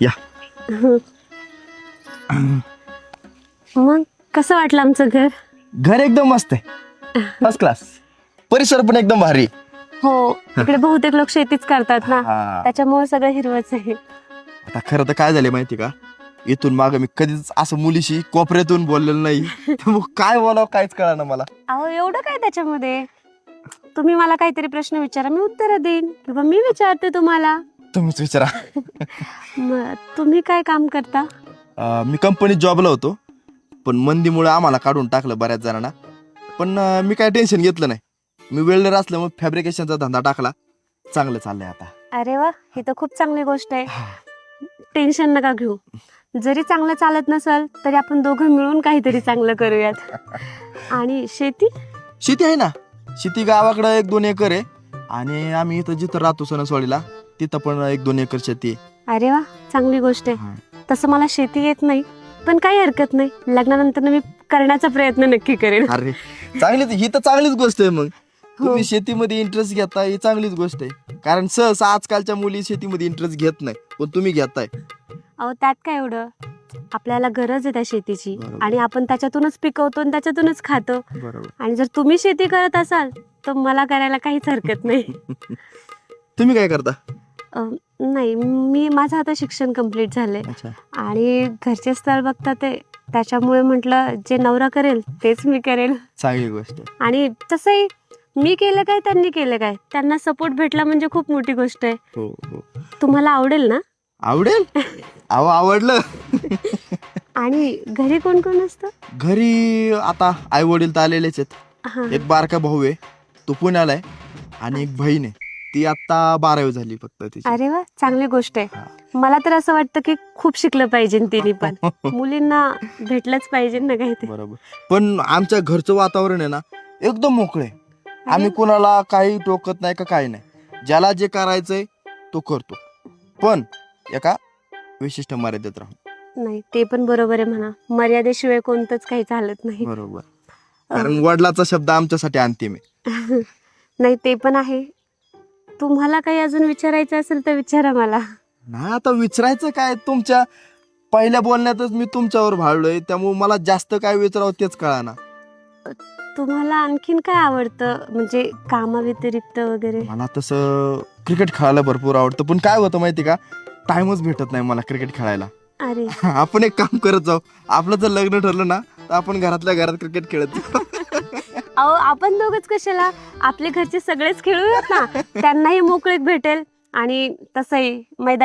या. मग कसं वाटलं आमचं घर? घर एकदम मस्त आहे, फर्स्ट क्लास. परिसर पण एकदम भारी. हो, इकडे बहुतेक लोक शेतीच करतात ना, हा. त्याच्यामुळे सगळं हिरवच आहे. आता खरं तर काय झाले माहिती का, इथून माग मी कधीच असं मुलीशी कोपऱ्यातून बोललेलं नाही. तर मग काय बोलावं काहीच कळालं मला. अहो एवढं काय त्याच्यामध्ये? तुम्ही मला काहीतरी प्रश्न विचारा, मी उत्तर देईन, किंवा मी विचारते तुम्हाला. तुम्हीच विचारा. मग तुम्ही काय काम करता? मी कंपनीत जॉबला होतो, पण मंदीमुळे आम्हाला काढून टाकलं बऱ्याच जणांना. पण मी काय टेन्शन घेतलं नाही. मी वेल्डर असल्यामुळे फॅब्रिकेशनचा धंदा टाकला. चांगलं चाललंय आता. अरे वा, ही तर खूप चांगली गोष्ट आहे. टेन्शन नका घेऊ. जरी चांगलं चालत नसेल तरी आपण दोघं मिळून काहीतरी चांगलं करूयात. आणि शेती? शेती आहे ना, शेती गावाकडं 1-2 एकर आहे. आणि आम्ही इथं जिथं राहतो सणसवाडीला तिथं पण 1-2 एकर शेती आहे. अरे वा, चांगली गोष्ट आहे. हा. तसं मला शेती येत नाही, पण काही हरकत नाही. लग्नानंतर मी करण्याचा प्रयत्न नक्की करेन. अरे चांगलीच, ही तर चांगलीच गोष्ट आहे. मग हो. तुम्ही शेतीमध्ये इंटरेस्ट घेता ही चांगलीच गोष्ट आहे. कारण सहसा आजकालच्या मुली शेतीमध्ये इंटरेस्ट घेत नाही, पण तुम्ही घेताय. अहो त्यात काय एवढं, आपल्याला गरज आहे त्या शेतीची, बरोबर. आणि आपण त्याच्यातूनच पिकवतो आणि त्याच्यातूनच खातो. बरोबर. आणि जर तुम्ही शेती करत असाल तर मला करायला काहीच हरकत नाही. तुम्ही काय करता? नाही, माझं आता शिक्षण कंप्लीट झालंय, अच्छा. आणि घरचे स्थळ बघतात ते, त्याच्यामुळे म्हटलं जे नवरा करेल तेच मी करेल. चांगली गोष्ट आहे. आणि तसंही मी केलं काय त्यांनी केलं काय, त्यांना सपोर्ट भेटला म्हणजे खूप मोठी गोष्ट आहे. हो हो. तुम्हाला आवडेल ना? आवडेल. अहो आवडलं. आणि घरी कोण कोण असतं? घरी आता आई वडील तर आलेलेच आहेत. हा. एक बारका भाऊ आहे, तो पुण्याला आहे. आणि एक बहीण आहे, ती आता 12वी झाली फक्त तिची. अरे वा, चांगली गोष्ट आहे. हा. मला तर असं वाटतं की खूप शिकलं पाहिजे तिने पण. मुलींना भेटलंच पाहिजे ना काही ते. बरोबर. पण आमच्या घरचं वातावरण आहे ना एकदम मोकळे. आम्ही कोणाला काही टोकत नाही का काही नाही. ज्याला जे करायचंय तो करतो, पण एका विशिष्ट मर्यादेत राहून. नाही, ते पण बरोबर आहे म्हणा. मर्यादेशिवाय कोणतंच काही चालत नाही. बरोबर. कारण वडिलाचा शब्द आमच्यासाठी अंतिम आहे. नाही, ते पण आहे. तुम्हाला काही अजून विचारायचं असेल तर विचारा मला. नाही आता विचारायचं काय, तुमच्या पहिल्या बोलण्यातच मी तुमच्यावर भाळलोय, त्यामुळे मला जास्त काय विचारावं तेच कळाना. तुम्हाला आणखीन काय आवडतं, म्हणजे कामाव्यतिरिक्त वगैरे? मला तसं क्रिकेट खेळायला भरपूर आवडतं, पण काय होतं माहिती का, टाइमच भेटत नाही मला क्रिकेट खेळायला. अरे आपण एक काम करत जाऊ, आपलं जर लग्न ठरलं ना तर आपण घरातल्या घरात क्रिकेट खेळत जाऊ. अहो, आपण दोघच कशाला, आपले घरचे सगळेच खेळूयात ना, त्यांनाही मोकळीक भेटेल. आणि तसंही मैदानी